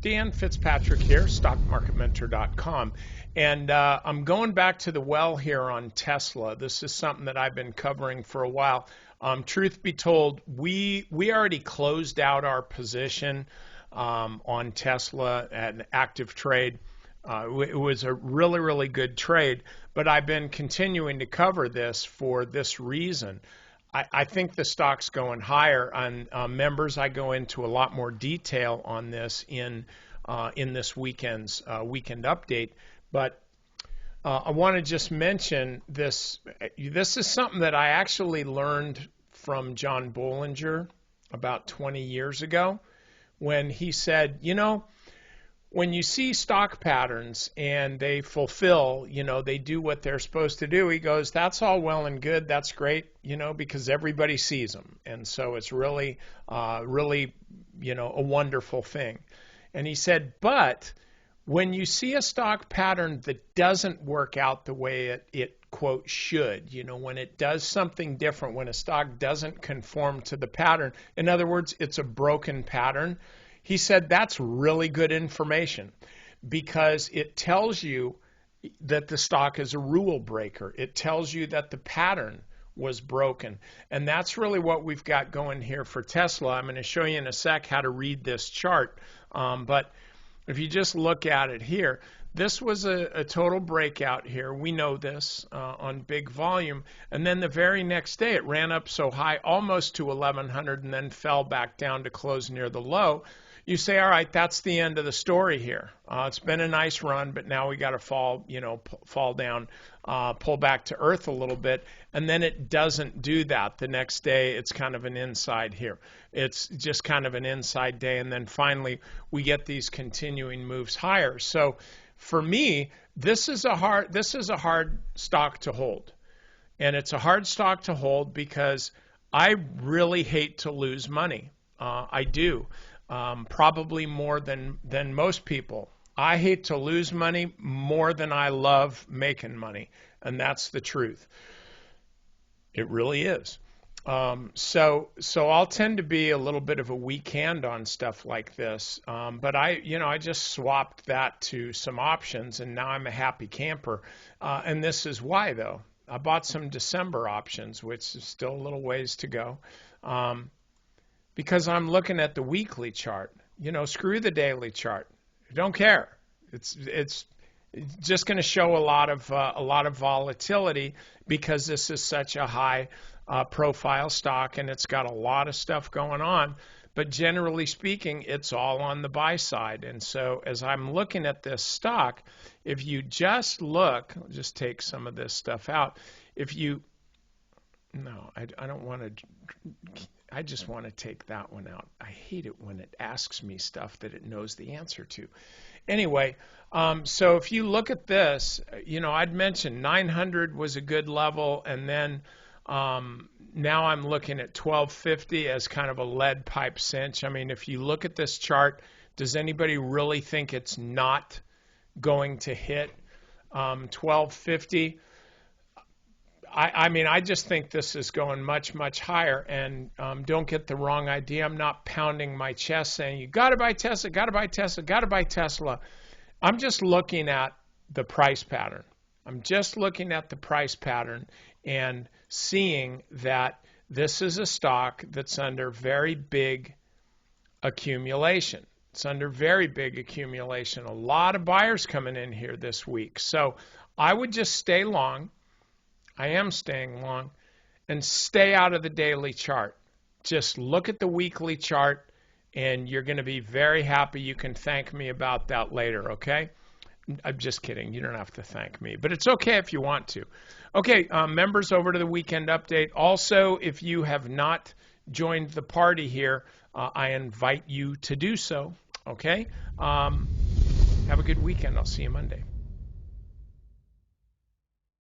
Dan Fitzpatrick here, stockmarketmentor.com. And I'm going back to the well here on Tesla. This is something that I've been covering for a while. Truth be told, we already closed out our position on Tesla at an active trade. It was a really, really good trade, but I've been continuing to cover this for this reason. I think the stock's going higher. On members, I go into a lot more detail on this in this weekend's weekend update. But I want to just mention this. This is something that I actually learned from John Bollinger about 20 years ago, when he said, when you see stock patterns and they fulfill, they do what they're supposed to do, he goes, that's all well and good. That's great, because everybody sees them. And so it's really, a wonderful thing. And he said, but when you see a stock pattern that doesn't work out the way it quote, should, when it does something different, when a stock doesn't conform to the pattern, in other words, it's a broken pattern, he said that's really good information because it tells you that the stock is a rule breaker. It tells you that the pattern was broken. And that's really what we've got going here for Tesla. I'm going to show you in a sec how to read this chart. But if you just look at it here, this was a total breakout here. We know this on big volume. And then the very next day, it ran up so high, almost to 1100, and then fell back down to close near the low. You say, all right, that's the end of the story here. It's been a nice run, but now we got to fall down, pull back to earth a little bit, and then it doesn't do that. The next day, it's kind of an inside here. It's just kind of an inside day, and then finally we get these continuing moves higher. So for me, this is a hard stock to hold, and it's a hard stock to hold because I really hate to lose money. I do. Probably more than most people. I hate to lose money more than I love making money, and that's the truth. It really is. So I'll tend to be a little bit of a weak hand on stuff like this, but I just swapped that to some options, and now I'm a happy camper. And this is why, though. I bought some December options, which is still a little ways to go. Because I'm looking at the weekly chart. Screw the daily chart. I don't care. It's just going to show a lot of volatility because this is such a high profile stock and it's got a lot of stuff going on. But generally speaking, it's all on the buy side. And so as I'm looking at this stock, if you just look, I'll just take some of this stuff out. I don't want to. I just want to take that one out. I hate it when it asks me stuff that it knows the answer to. Anyway, so if you look at this, I'd mentioned 900 was a good level, and then now I'm looking at 1250 as kind of a lead pipe cinch. I mean, if you look at this chart, does anybody really think it's not going to hit 1250? I just think this is going much, much higher. And don't get the wrong idea. I'm not pounding my chest saying, you got to buy Tesla, got to buy Tesla, got to buy Tesla. I'm just looking at the price pattern. I'm just looking at the price pattern and seeing that this is a stock that's under very big accumulation. It's under very big accumulation. A lot of buyers coming in here this week. So I would just stay long. I am staying long, and stay out of the daily chart. Just look at the weekly chart, and you're going to be very happy. You can thank me about that later, okay? I'm just kidding. You don't have to thank me, but it's okay if you want to. Okay, members, over to the weekend update. Also, if you have not joined the party here, I invite you to do so, okay? Have a good weekend. I'll see you Monday.